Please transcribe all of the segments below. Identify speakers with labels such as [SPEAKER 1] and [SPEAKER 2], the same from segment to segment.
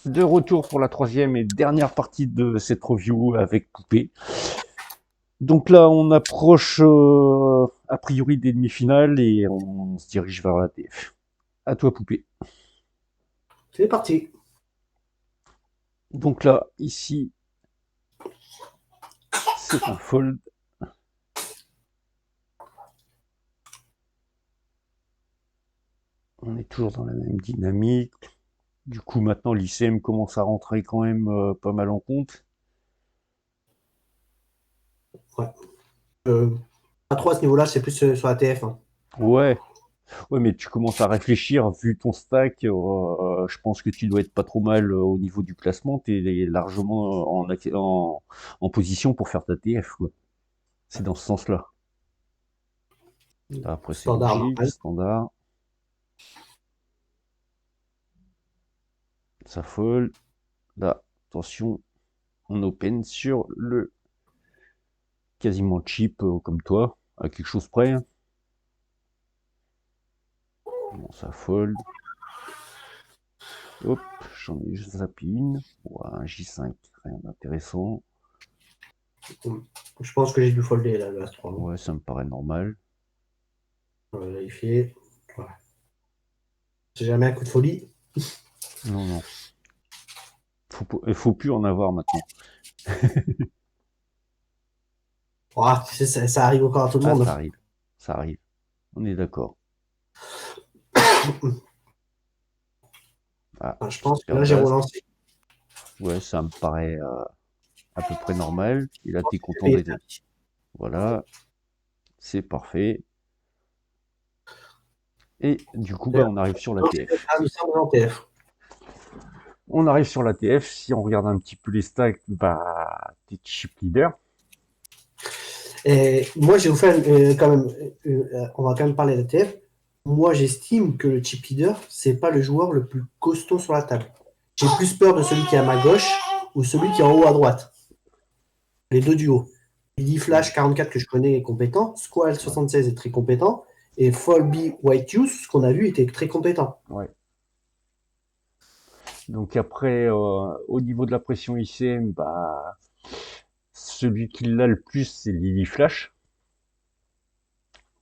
[SPEAKER 1] De retour pour la troisième et dernière partie de cette review avec Poupée. Donc là, on approche a priori des demi-finales et on se dirige vers la TF. À toi, Poupée.
[SPEAKER 2] C'est parti.
[SPEAKER 1] Donc là, ici, c'est un fold. On est toujours dans la même dynamique. Du coup, maintenant, l'ICM commence à rentrer quand même pas mal en compte.
[SPEAKER 2] Ouais. Euh, pas trop à ce niveau-là, c'est plus sur la TF, hein.
[SPEAKER 1] Ouais, ouais, mais tu commences à réfléchir, vu ton stack, je pense que tu dois être pas trop mal au niveau du classement, t'es largement en position pour faire ta TF, quoi. C'est dans ce sens-là. Après, c'est
[SPEAKER 2] Standard
[SPEAKER 1] logique,
[SPEAKER 2] normal.
[SPEAKER 1] standard, ça fold. Là, attention, on open sur le quasiment cheap comme toi, à quelque chose près. Bon, ça fold. Hop, j'en ai juste zappé une. Ouais, un J5, rien d'intéressant.
[SPEAKER 2] Je pense que j'ai dû folder là, le As-3.
[SPEAKER 1] Ouais, ça me paraît normal.
[SPEAKER 2] On va vérifier. Voilà. J'ai jamais un coup de folie.
[SPEAKER 1] Non, non. Il faut plus en avoir maintenant.
[SPEAKER 2] Ah, tu sais, ça arrive encore à tout le
[SPEAKER 1] Ah,
[SPEAKER 2] monde.
[SPEAKER 1] ça arrive. Ça arrive. On est d'accord. Ah,
[SPEAKER 2] Enfin, je pense que
[SPEAKER 1] super
[SPEAKER 2] là, j'ai
[SPEAKER 1] basse.
[SPEAKER 2] relancé.
[SPEAKER 1] Ouais, ça me paraît à peu près normal. Et là, t'es
[SPEAKER 2] J'ai
[SPEAKER 1] content
[SPEAKER 2] payé
[SPEAKER 1] d'être. Voilà, c'est parfait. Et du coup, bah, on arrive sur la TF.
[SPEAKER 2] Nous sommes en TF.
[SPEAKER 1] On arrive sur la TF. Si on regarde un petit peu les stacks, bah, t'es chip leader.
[SPEAKER 2] Et moi, j'ai vous fait quand même. On va quand même parler de la TF. Moi, j'estime que le chip leader, c'est pas le joueur le plus costaud sur la table. J'ai plus peur de celui qui est à ma gauche ou celui qui est en haut à droite. Les deux duos. Billy
[SPEAKER 1] Ouais,
[SPEAKER 2] Flash 44 que je connais est compétent, Squall
[SPEAKER 1] ouais,
[SPEAKER 2] 76 est très compétent, et Folby White Youth, ce qu'on a vu, était très compétent.
[SPEAKER 1] ouais. Donc après, au niveau de la pression ICM, bah, celui qui l'a le plus, c'est Lily Flash.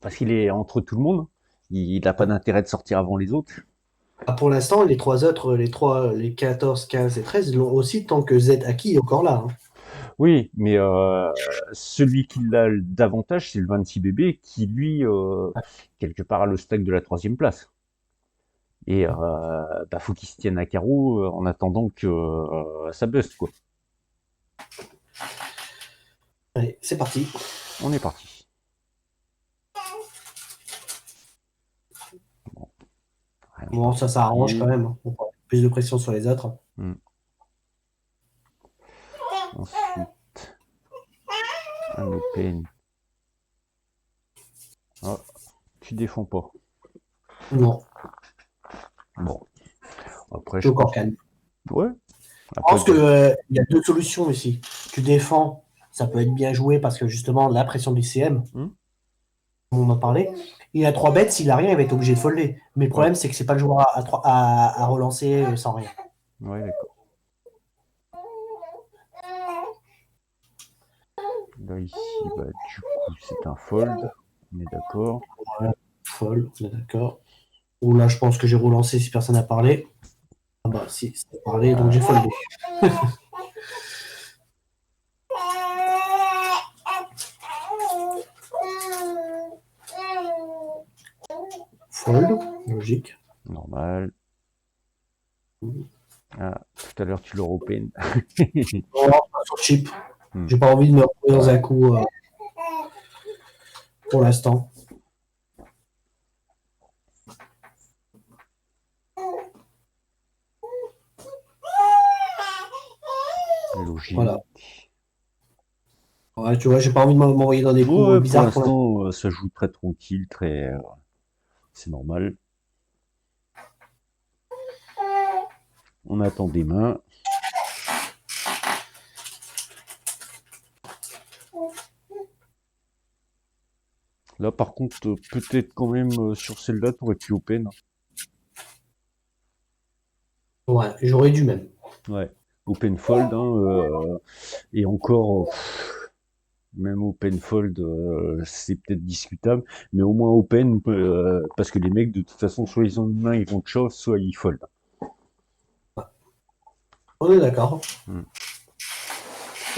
[SPEAKER 1] Parce qu'il est entre tout le monde. Il n'a pas d'intérêt de sortir avant les autres.
[SPEAKER 2] Ah, pour l'instant, les trois autres, les 14, 15 et 13, ils l'ont aussi tant que Z Aki est encore là, hein.
[SPEAKER 1] Oui, mais celui qui l'a davantage, c'est le 26 bébé qui, lui, quelque part, a le stack de la troisième place. Et bah, faut qu'il se tienne à carreau en attendant que ça buste, quoi.
[SPEAKER 2] Allez, c'est parti.
[SPEAKER 1] On est parti. Bon, rien de
[SPEAKER 2] Bon, ça arrange quand
[SPEAKER 1] particulier.
[SPEAKER 2] même, hein. On prend plus de pression sur les autres.
[SPEAKER 1] Hmm. Ensuite, un open. Ah, tu défends pas.
[SPEAKER 2] Non,
[SPEAKER 1] Bon, après,
[SPEAKER 2] je suis
[SPEAKER 1] je
[SPEAKER 2] encore
[SPEAKER 1] pense.
[SPEAKER 2] calme.
[SPEAKER 1] Ouais,
[SPEAKER 2] Je
[SPEAKER 1] après,
[SPEAKER 2] pense qu'il y a deux solutions ici. Tu défends, ça peut être bien joué parce que justement, la pression du CM,
[SPEAKER 1] hmm,
[SPEAKER 2] on en a parlé. Il a 3 bêtes, s'il a rien, il va être obligé de folder. Mais le
[SPEAKER 1] ouais,
[SPEAKER 2] problème, c'est que c'est pas le joueur à relancer sans rien.
[SPEAKER 1] ouais, d'accord. Là, ici, bah, du coup, c'est un fold. On est d'accord.
[SPEAKER 2] Ouais, fold, on est d'accord. Ou là, je pense que j'ai relancé si personne n'a parlé. Ah bah si, c'est parlé, donc j'ai
[SPEAKER 1] Ah,
[SPEAKER 2] foldé. Fold, logique.
[SPEAKER 1] normal. Ah, tout à l'heure, tu l'auras open.
[SPEAKER 2] Non, pas sur chip.
[SPEAKER 1] Hmm,
[SPEAKER 2] J'ai pas envie de me retrouver dans un
[SPEAKER 1] ouais,
[SPEAKER 2] coup pour l'instant. Voilà.
[SPEAKER 1] logique.
[SPEAKER 2] Ouais, tu vois, j'ai pas envie de m'envoyer dans des coups
[SPEAKER 1] Ouais, pour
[SPEAKER 2] bizarres pour l'instant.
[SPEAKER 1] l'instant, ça joue très tranquille, très, c'est normal. On attend des mains. Là, par contre, peut-être quand même sur celle-là, t'aurais pu open.
[SPEAKER 2] Ouais, j'aurais dû même.
[SPEAKER 1] Ouais. Open fold, hein, et encore, même open fold, c'est peut-être discutable, mais au moins open, parce que les mecs, de toute façon, soit ils ont une main, ils vont shove, soit ils fold.
[SPEAKER 2] On est d'accord.
[SPEAKER 1] Mm.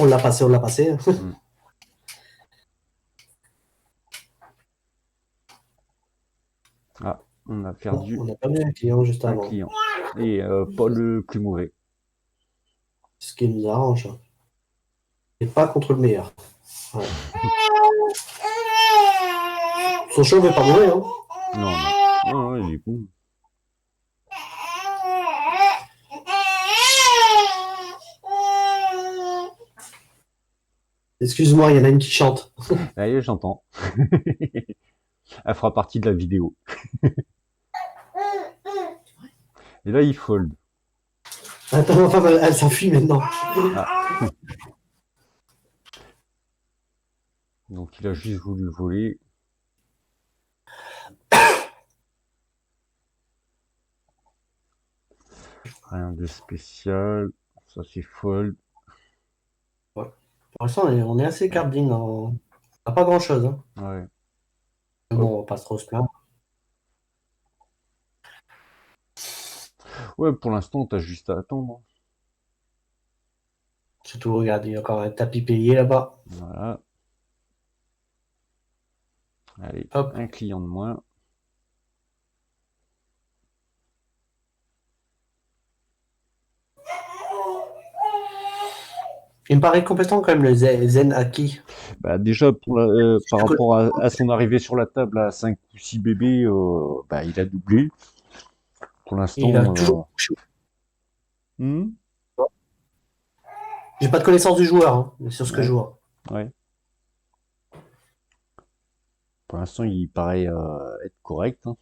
[SPEAKER 2] On l'a passé, on l'a passé.
[SPEAKER 1] Mm. Ah, on a
[SPEAKER 2] Bon,
[SPEAKER 1] perdu
[SPEAKER 2] on a perdu un client juste
[SPEAKER 1] un
[SPEAKER 2] avant.
[SPEAKER 1] client. Et pas le plus mauvais.
[SPEAKER 2] Ce qui nous arrange. Et pas contre le meilleur. Ouais. Son show n'est pas mauvais, hein.
[SPEAKER 1] Non, non. Non, il est bon.
[SPEAKER 2] Excuse-moi, il y en a une qui chante.
[SPEAKER 1] Allez, j'entends. Elle fera partie de la vidéo. Et là, il fold.
[SPEAKER 2] Attends, ma femme, elle s'enfuit maintenant.
[SPEAKER 1] Ah. Donc, il a juste voulu voler. Rien de spécial. Ça, c'est fold.
[SPEAKER 2] Ouais. Pour l'instant, on est assez cardine. On n'a pas grand-chose. Hein.
[SPEAKER 1] Ouais.
[SPEAKER 2] Mais
[SPEAKER 1] Hop.
[SPEAKER 2] bon, on va pas trop se plaindre.
[SPEAKER 1] Ouais, pour l'instant, t'as juste à attendre.
[SPEAKER 2] Surtout, regarde, il y a encore un tapis payé là-bas.
[SPEAKER 1] Voilà. Allez,
[SPEAKER 2] Hop.
[SPEAKER 1] un client de moins.
[SPEAKER 2] Il me paraît compétent quand même le Zen Haki.
[SPEAKER 1] Bah, déjà, par rapport à son arrivée sur la table à 5 ou 6 bébés, bah, il a doublé. Pour
[SPEAKER 2] Il a
[SPEAKER 1] l'instant,
[SPEAKER 2] toujours.
[SPEAKER 1] hmm,
[SPEAKER 2] J'ai pas de connaissance du joueur, hein, mais sur ce que je
[SPEAKER 1] ouais,
[SPEAKER 2] vois.
[SPEAKER 1] ouais. Pour l'instant, il paraît être correct, hein.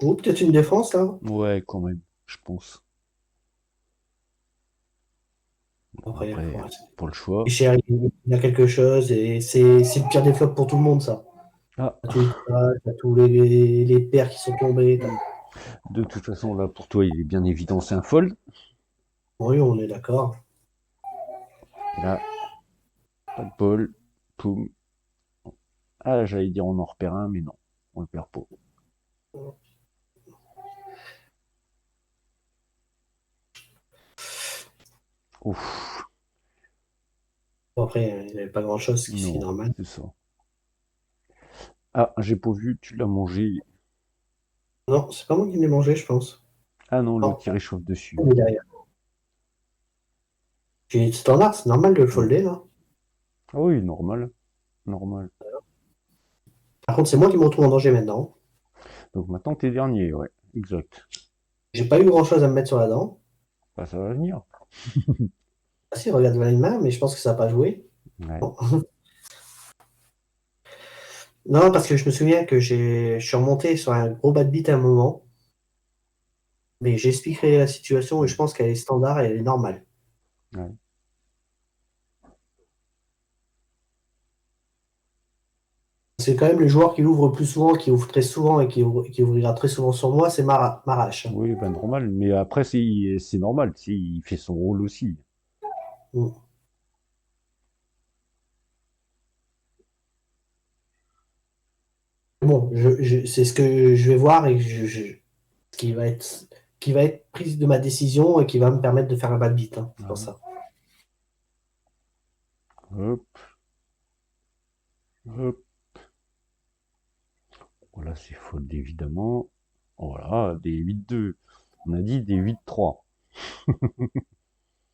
[SPEAKER 2] Ou peut-être une défense là.
[SPEAKER 1] Ouais, quand même, je pense. Bon,
[SPEAKER 2] Après,
[SPEAKER 1] après,
[SPEAKER 2] ouais.
[SPEAKER 1] pour le choix.
[SPEAKER 2] Et cher, il y a quelque chose et c'est le pire des flops pour tout le monde, ça.
[SPEAKER 1] Ah,
[SPEAKER 2] T'as tous les tirages, t'as tous les paires qui sont tombés.
[SPEAKER 1] de toute façon, là, pour toi, il est bien évident, c'est un fold.
[SPEAKER 2] Oui, on est d'accord.
[SPEAKER 1] Et là, pas de bol. Poum. Ah, j'allais dire on en repère un, mais non, on le perd pas. Ouf,
[SPEAKER 2] Bon, après, il n'y avait pas grand-chose, ce qui est
[SPEAKER 1] non,
[SPEAKER 2] normal.
[SPEAKER 1] c'est ça. Ah, j'ai pas vu, tu l'as mangé.
[SPEAKER 2] Non, c'est pas moi qui l'ai mangé, je pense.
[SPEAKER 1] Ah non, l'autre
[SPEAKER 2] Non,
[SPEAKER 1] il réchauffe dessus.
[SPEAKER 2] il est derrière. J'ai standard, c'est normal de le
[SPEAKER 1] Hmm.
[SPEAKER 2] folder, là.
[SPEAKER 1] Ah oui, normal, normal.
[SPEAKER 2] Par contre, c'est moi qui me retrouve en danger maintenant.
[SPEAKER 1] Donc maintenant t'es dernier, ouais, exact.
[SPEAKER 2] J'ai pas eu grand-chose à me mettre sur la dent.
[SPEAKER 1] Bah ça va venir.
[SPEAKER 2] Ah si, regarde voilà une main, mais je pense que ça n'a pas joué.
[SPEAKER 1] Ouais.
[SPEAKER 2] Non. Non, parce que je me souviens que je suis remonté sur un gros bad beat à un moment, mais j'expliquerai la situation et
[SPEAKER 1] Hmm.
[SPEAKER 2] je pense qu'elle est standard et elle est normale.
[SPEAKER 1] Ouais.
[SPEAKER 2] C'est quand même le joueur qui ouvre plus souvent, qui ouvre très souvent et qui ouvrira très souvent sur moi, c'est Marache. Hein.
[SPEAKER 1] Oui, bah normal. Mais après c'est normal, il fait son rôle aussi.
[SPEAKER 2] Mm. Bon, c'est ce que je vais voir et qui va être, qui va être prise de ma décision et qui va me permettre de faire un bad beat. Hein, c'est pour
[SPEAKER 1] Voilà.
[SPEAKER 2] ça.
[SPEAKER 1] Hop, hop. Voilà, c'est fold évidemment. Voilà, des 8-2. On a dit des 8-3,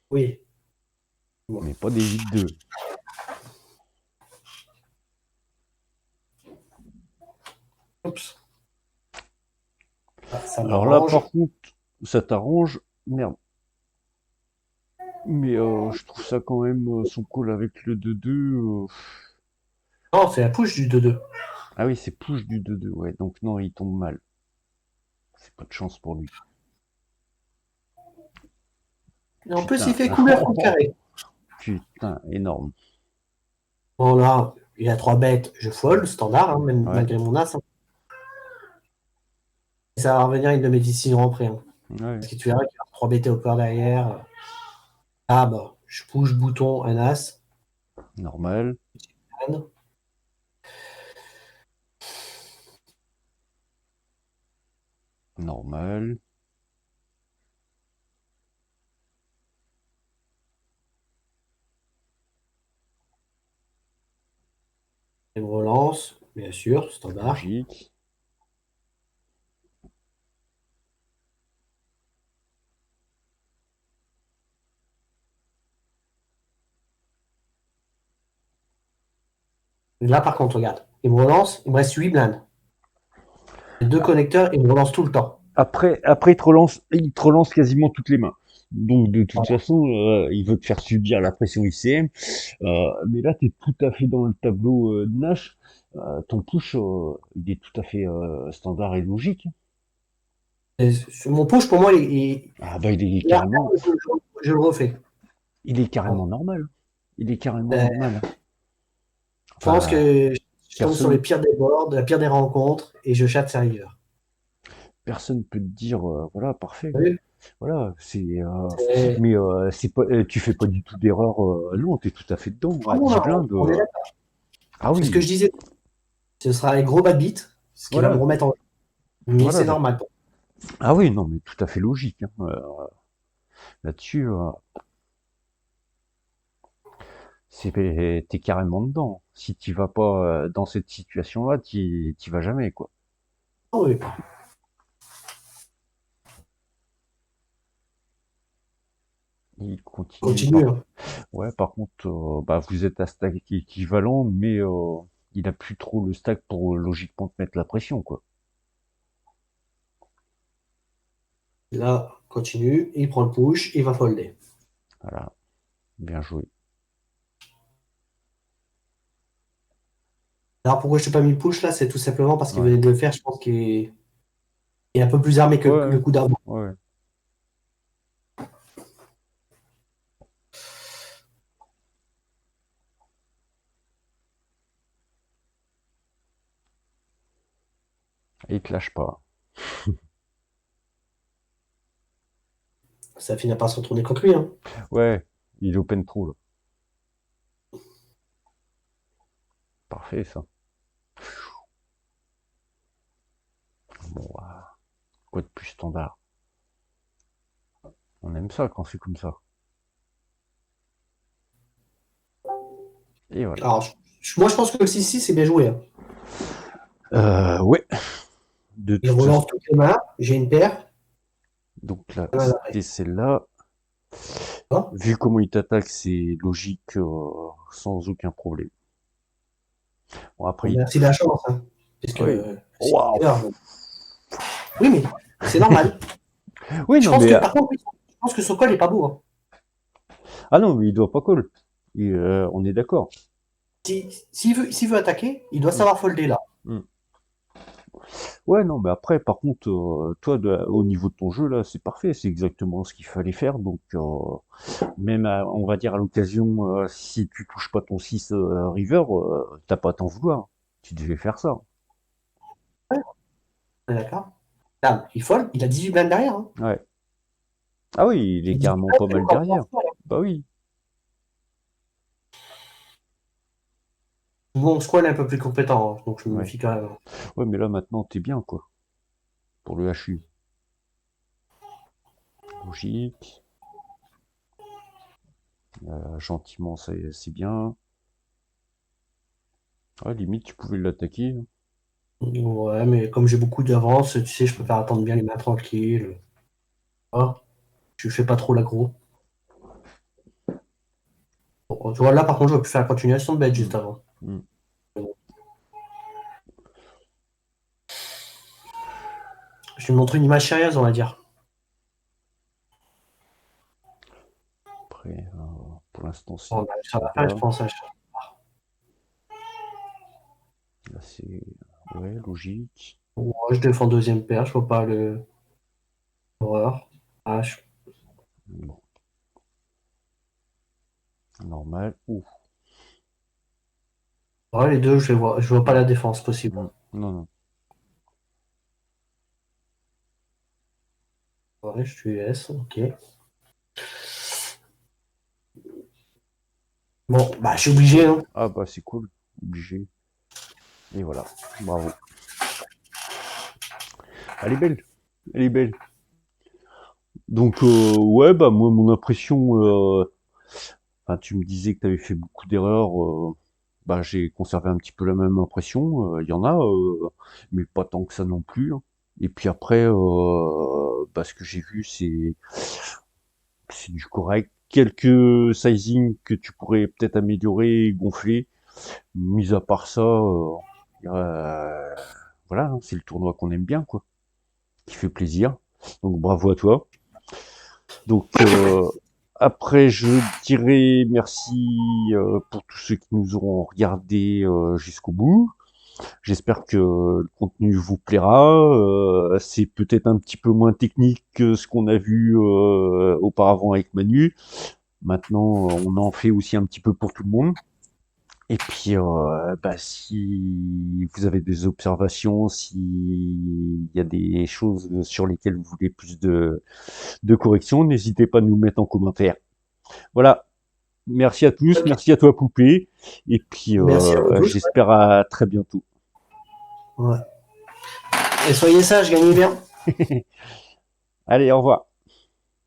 [SPEAKER 2] Oui. Bon.
[SPEAKER 1] mais pas des 8-2.
[SPEAKER 2] Oups. Ah, ça
[SPEAKER 1] Alors là,
[SPEAKER 2] m'arrange.
[SPEAKER 1] par contre, ça t'arrange. Merde. Mais je trouve ça quand même, son call avec le 2-2.
[SPEAKER 2] Non, c'est la push du 2-2.
[SPEAKER 1] Ah oui, c'est push du 2-2, ouais. Donc non, il tombe mal. C'est pas de chance pour lui.
[SPEAKER 2] Et en plus, il
[SPEAKER 1] Putain.
[SPEAKER 2] fait couleur contre carré.
[SPEAKER 1] Putain, énorme.
[SPEAKER 2] Bon, là, il a 3 bêtes, je fold, standard, hein, même
[SPEAKER 1] Ouais,
[SPEAKER 2] malgré mon as. Hein. Ça va revenir une de mes décisions après. Hein.
[SPEAKER 1] ouais,
[SPEAKER 2] Parce que tu verras qu'il y a 3 bêtes au corps derrière. Ah bah, je push bouton, un as.
[SPEAKER 1] normal,
[SPEAKER 2] Reine.
[SPEAKER 1] normal.
[SPEAKER 2] Et me relance, bien sûr, standard.
[SPEAKER 1] Logique.
[SPEAKER 2] Là, par contre, regarde, il me relance, il me reste 8 blindes. Les 2 connecteurs, il me relance tout le temps.
[SPEAKER 1] Après, il te relance quasiment toutes les mains. Donc, de toute façon, il veut te faire subir la pression ICM. Mais là, tu es tout à fait dans le tableau de Nash. Ton push, il est tout à fait standard et logique.
[SPEAKER 2] Et mon push, pour moi,
[SPEAKER 1] Ah bah,
[SPEAKER 2] il a je le refais.
[SPEAKER 1] il est carrément normal. Il est carrément
[SPEAKER 2] Euh,
[SPEAKER 1] normal.
[SPEAKER 2] je pense
[SPEAKER 1] Enfin,
[SPEAKER 2] que je tombe sur les
[SPEAKER 1] personne,
[SPEAKER 2] pires des boards, la pire des rencontres, et je chatte sa river.
[SPEAKER 1] personne peut te dire, voilà, parfait.
[SPEAKER 2] Oui,
[SPEAKER 1] Voilà,
[SPEAKER 2] c'est-
[SPEAKER 1] mais c'est pas, tu fais pas du tout d'erreur. Non, t'es tout à fait dedans.
[SPEAKER 2] Ah
[SPEAKER 1] À
[SPEAKER 2] bon,
[SPEAKER 1] 10
[SPEAKER 2] non,
[SPEAKER 1] blindes.
[SPEAKER 2] on est d'accord.
[SPEAKER 1] Ah
[SPEAKER 2] C'est ce que
[SPEAKER 1] oui,
[SPEAKER 2] je disais. Ce sera les gros bad beats, ce qui va me
[SPEAKER 1] voilà,
[SPEAKER 2] remettre en jeu. Mais
[SPEAKER 1] voilà.
[SPEAKER 2] c'est normal.
[SPEAKER 1] Ah oui, non, mais tout à fait logique. Hein. Là-dessus, t'es carrément dedans. Si tu vas pas dans cette situation-là, t'y vas jamais, quoi.
[SPEAKER 2] Ah oui,
[SPEAKER 1] Il continue
[SPEAKER 2] continue.
[SPEAKER 1] par.
[SPEAKER 2] Hein.
[SPEAKER 1] Ouais, par contre, bah, vous êtes à stack équivalent, mais il a plus trop le stack pour logiquement te mettre la pression, quoi.
[SPEAKER 2] Là, continue. Il prend le push, il va folder.
[SPEAKER 1] Voilà, bien joué.
[SPEAKER 2] Alors pourquoi je t'ai pas mis le push là, c'est tout simplement parce qu'il
[SPEAKER 1] Ouais,
[SPEAKER 2] venait de le faire. Je pense qu'il est un peu plus armé que
[SPEAKER 1] ouais,
[SPEAKER 2] le coup d'arbre.
[SPEAKER 1] ouais. Et il te lâche pas.
[SPEAKER 2] Ça finit par se retourner contre lui. Hein.
[SPEAKER 1] Ouais, il open trop, là. Parfait, ça. Bon, quoi de plus standard? On aime ça quand c'est comme ça. Et voilà.
[SPEAKER 2] Alors, moi, je pense que le 6-6, c'est bien joué. Hein.
[SPEAKER 1] Ouais, de
[SPEAKER 2] Il
[SPEAKER 1] toute façon.
[SPEAKER 2] relance toutes les mains. J'ai une paire.
[SPEAKER 1] Donc là,
[SPEAKER 2] Voilà,
[SPEAKER 1] c'était celle-là.
[SPEAKER 2] hein.
[SPEAKER 1] Vu comment il t'attaque, c'est logique, sans aucun problème. Bon,
[SPEAKER 2] Bon,
[SPEAKER 1] après,
[SPEAKER 2] merci de la chance. Hein, puisque
[SPEAKER 1] oui.
[SPEAKER 2] c'est
[SPEAKER 1] Waouh.
[SPEAKER 2] oui, mais c'est normal.
[SPEAKER 1] Oui,
[SPEAKER 2] Je
[SPEAKER 1] non,
[SPEAKER 2] pense
[SPEAKER 1] mais
[SPEAKER 2] que par contre, je pense que son col est pas beau. Hein.
[SPEAKER 1] ah non, mais il doit pas call. On est d'accord.
[SPEAKER 2] S'il veut attaquer, il doit
[SPEAKER 1] Mm,
[SPEAKER 2] savoir folder là.
[SPEAKER 1] mm. Ouais, non, mais après, par contre, toi, au niveau de ton jeu là, c'est parfait, c'est exactement ce qu'il fallait faire. Donc, même, on va dire à l'occasion, si tu touches pas ton 6 river, t'as pas à t'en vouloir. Tu devais faire ça.
[SPEAKER 2] Ouais, d'accord. Là, il fold, il a 18 blindes derrière. Hein.
[SPEAKER 1] Ouais. Ah oui, il est
[SPEAKER 2] Et 18
[SPEAKER 1] carrément
[SPEAKER 2] blindes,
[SPEAKER 1] pas
[SPEAKER 2] c'est
[SPEAKER 1] mal
[SPEAKER 2] encore plus
[SPEAKER 1] derrière.
[SPEAKER 2] fort.
[SPEAKER 1] Bah oui.
[SPEAKER 2] Mon squad est un peu plus compétent, hein, donc je me
[SPEAKER 1] Ouais.
[SPEAKER 2] méfie quand même.
[SPEAKER 1] Ouais, mais là maintenant t'es bien quoi. Pour le HU. Logique. Gentiment, c'est bien. Ouais, limite tu pouvais l'attaquer.
[SPEAKER 2] Ouais, mais comme j'ai beaucoup d'avance, tu sais, je préfère attendre bien les mains tranquilles. Ah, je fais pas trop l'aggro. Bon, tu vois, là, par contre, j'aurais pu faire la continuation de bête
[SPEAKER 1] Hmm.
[SPEAKER 2] juste avant.
[SPEAKER 1] Hmm.
[SPEAKER 2] Je vais te montrer une image sérieuse, on va dire.
[SPEAKER 1] Après, pour l'instant
[SPEAKER 2] On
[SPEAKER 1] c'est
[SPEAKER 2] va sur
[SPEAKER 1] ça
[SPEAKER 2] la fin, je
[SPEAKER 1] va.
[SPEAKER 2] pense. Hein.
[SPEAKER 1] Là c'est... Ouais, logique.
[SPEAKER 2] Moi, je défends deuxième paire, je vois pas l'horreur.
[SPEAKER 1] Bon, normal. Ouh.
[SPEAKER 2] Ouais, les deux, je vois pas la défense possible.
[SPEAKER 1] Non, non.
[SPEAKER 2] Ouais, je suis S, ok. Bon, bah, je suis obligé, hein.
[SPEAKER 1] Ah bah c'est cool. Obligé. Et voilà. Bravo. Elle est belle. Elle est belle. Donc ouais, bah moi mon impression, enfin, tu me disais que tu avais fait beaucoup d'erreurs, bah j'ai conservé un petit peu la même impression. Il y en a, mais pas tant que ça non plus, hein. Et puis après, bah ce que j'ai vu, c'est du correct. Quelques sizing que tu pourrais peut-être améliorer, gonfler. Mis à part ça, voilà, hein, c'est le tournoi qu'on aime bien, quoi, qui fait plaisir. Donc bravo à toi. Donc après, je dirais merci pour tous ceux qui nous auront regardé jusqu'au bout. J'espère que le contenu vous plaira. C'est peut-être un petit peu moins technique que ce qu'on a vu auparavant avec Manu. Maintenant, on en fait aussi un petit peu pour tout le monde. Et puis, bah, si vous avez des observations, s'il y a des choses sur lesquelles vous voulez plus de corrections, n'hésitez pas à nous mettre en commentaire. Voilà. Merci à tous,
[SPEAKER 2] Ok.
[SPEAKER 1] merci à toi Poupée, et puis
[SPEAKER 2] Merci à vous tous.
[SPEAKER 1] j'espère à très bientôt.
[SPEAKER 2] Ouais. Et soyez sages, gagnez bien.
[SPEAKER 1] Allez, au revoir.